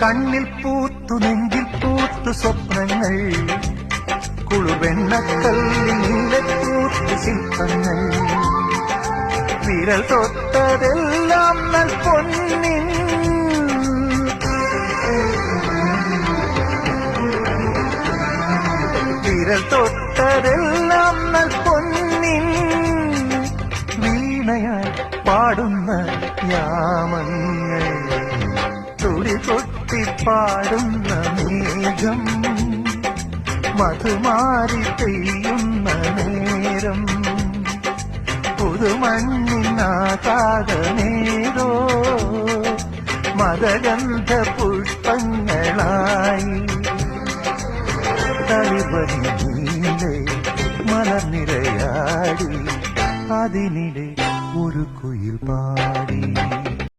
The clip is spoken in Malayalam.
കണ്ണിൽ പൂത്തു നെഞ്ചിൽ പൂത്തു സ്വപ്നങ്ങൾ, കുളുവെണ്ണക്കല്ലിലെ പൂത്തു ശില്പങ്ങൾ, വിരൽ തൊട്ടതെല്ലാം പൊന്നിൻ, വിരൽ തൊട്ടതെല്ലാം പൊന്നിൻ വീണയായി പാടുന്ന യാമങ്ങൾ, തുടി കൊട്ടി പാടുന്ന മേഘം, മധുമാരി പെയ്യുന്ന നേരം, പുതുമഞ്ഞിനാകാകമേതോ മദഗന്ധ പുഷ്പങ്ങളായി, തളിവനിലെ മലർനിരയാടി അതിനിടെ ഒരു കുയിൽ പാടി.